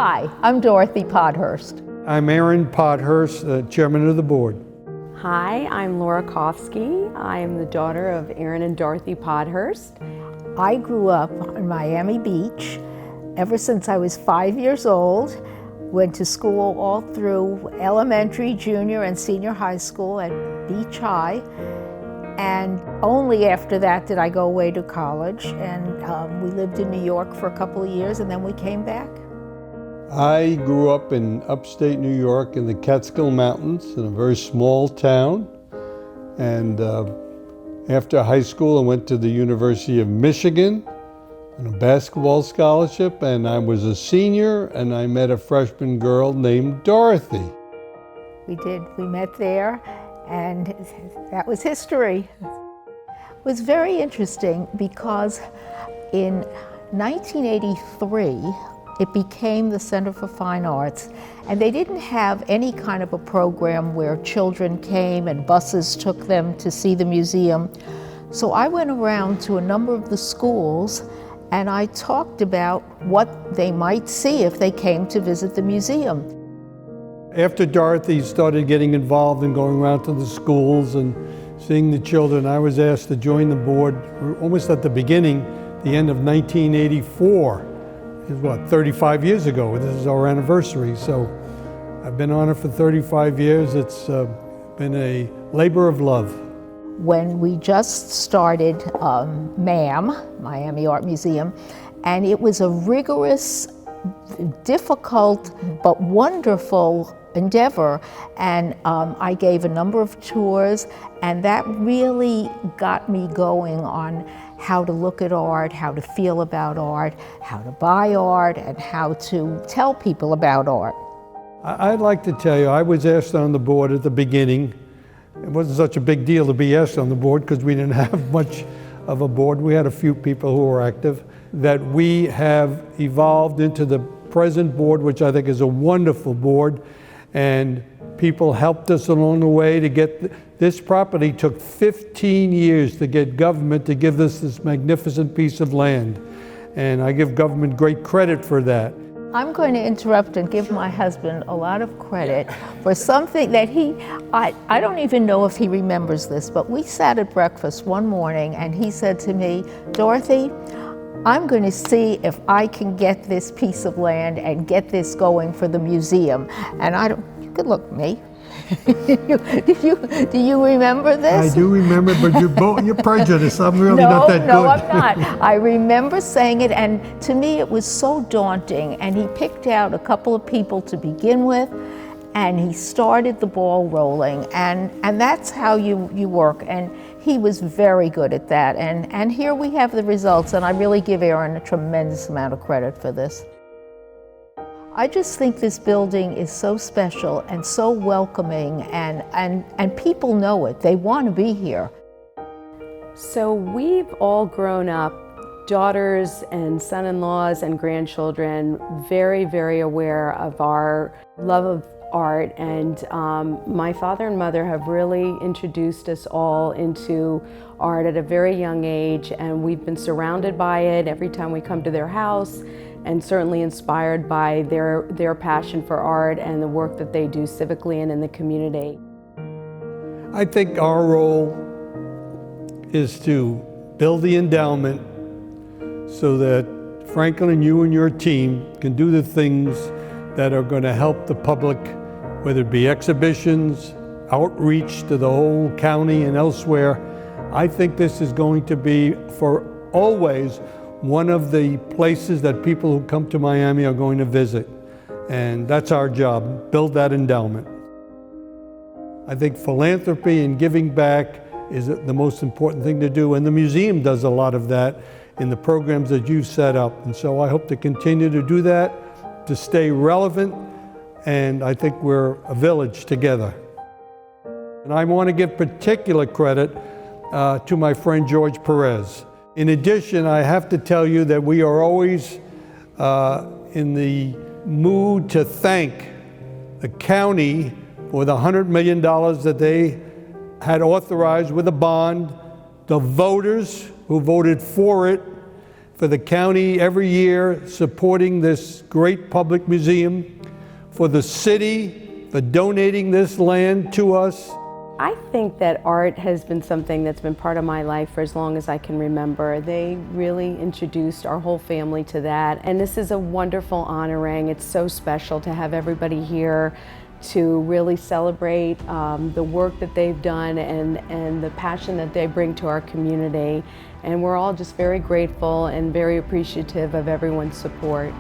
Hi, I'm Dorothy Podhurst. I'm Aaron Podhurst, Chairman of the Board. Hi, I'm Laura Kofsky. I am the daughter of Aaron and Dorothy Podhurst. I grew up on Miami Beach ever since I was 5 years old. Went to school all through elementary, junior, and senior high school at Beach High. And only after that did I go away to college. And we lived in New York for a couple of years, and then we came back. I grew up in upstate New York in the Catskill Mountains in a very small town. And after high school, I went to the University of Michigan on a basketball scholarship, and I was a senior, and I met a freshman girl named Dorothy. We met there, and that was history. It was very interesting because in 1983, it became the Center for Fine Arts, and they didn't have any kind of a program where children came and buses took them to see the museum. So I went around to a number of the schools and I talked about what they might see if they came to visit the museum. After Dorothy started getting involved in going around to the schools and seeing the children, I was asked to join the board almost at the beginning, the end of 1984. It was what, 35 years ago. This is our anniversary. So I've been on it for 35 years. It's been a labor of love. When we just started MAMM, Miami Art Museum, and it was a rigorous, difficult, but wonderful endeavor. And I gave a number of tours, and that really got me going on how to look at art, how to feel about art, how to buy art, and how to tell people about art. I'd like to tell you, I was asked on the board at the beginning. It wasn't such a big deal to be asked on the board because we didn't have much of a board. We had a few people who were active. That we have evolved into the present board, which I think is a wonderful board, and people helped us along the way to get this property. Took 15 years to get government to give us this magnificent piece of land, and I give government great credit for that. I'm going to interrupt and give my husband a lot of credit for something that I don't even know if he remembers this, but we sat at breakfast one morning and he said to me, Dorothy, I'm going to see if I can get this piece of land and get this going for the museum. And you could look at me. Do you remember this? I do remember, but you're prejudiced. I'm really not that good. No, I'm not. I remember saying it, and to me it was so daunting. And he picked out a couple of people to begin with, and he started the ball rolling. And that's how you work. And he was very good at that. And here we have the results, and I really give Aaron a tremendous amount of credit for this. I just think this building is so special and so welcoming, and people know it. They want to be here. So we've all grown up, daughters and son-in-laws and grandchildren, very, very aware of our love of art, and my father and mother have really introduced us all into art at a very young age, and we've been surrounded by it every time we come to their house, and certainly inspired by their passion for art and the work that they do civically and in the community. I think our role is to build the endowment so that Franklin, you and your team can do the things that are going to help the public, whether it be exhibitions, outreach to the whole county and elsewhere. I think this is going to be, for always, one of the places that people who come to Miami are going to visit. And that's our job, build that endowment. I think philanthropy and giving back is the most important thing to do, and the museum does a lot of that in the programs that you've set up. And so I hope to continue to do that, to stay relevant, and I think we're a village together. And I want to give particular credit to my friend George Pérez. In addition, I have to tell you that we are always in the mood to thank the county for the $100 million that they had authorized with a bond, the voters who voted for it, for the county every year supporting this great public museum, for the city for donating this land to us. I think that art has been something that's been part of my life for as long as I can remember. They really introduced our whole family to that, and this is a wonderful honoring. It's so special to have everybody here to really celebrate the work that they've done and the passion that they bring to our community. And we're all just very grateful and very appreciative of everyone's support.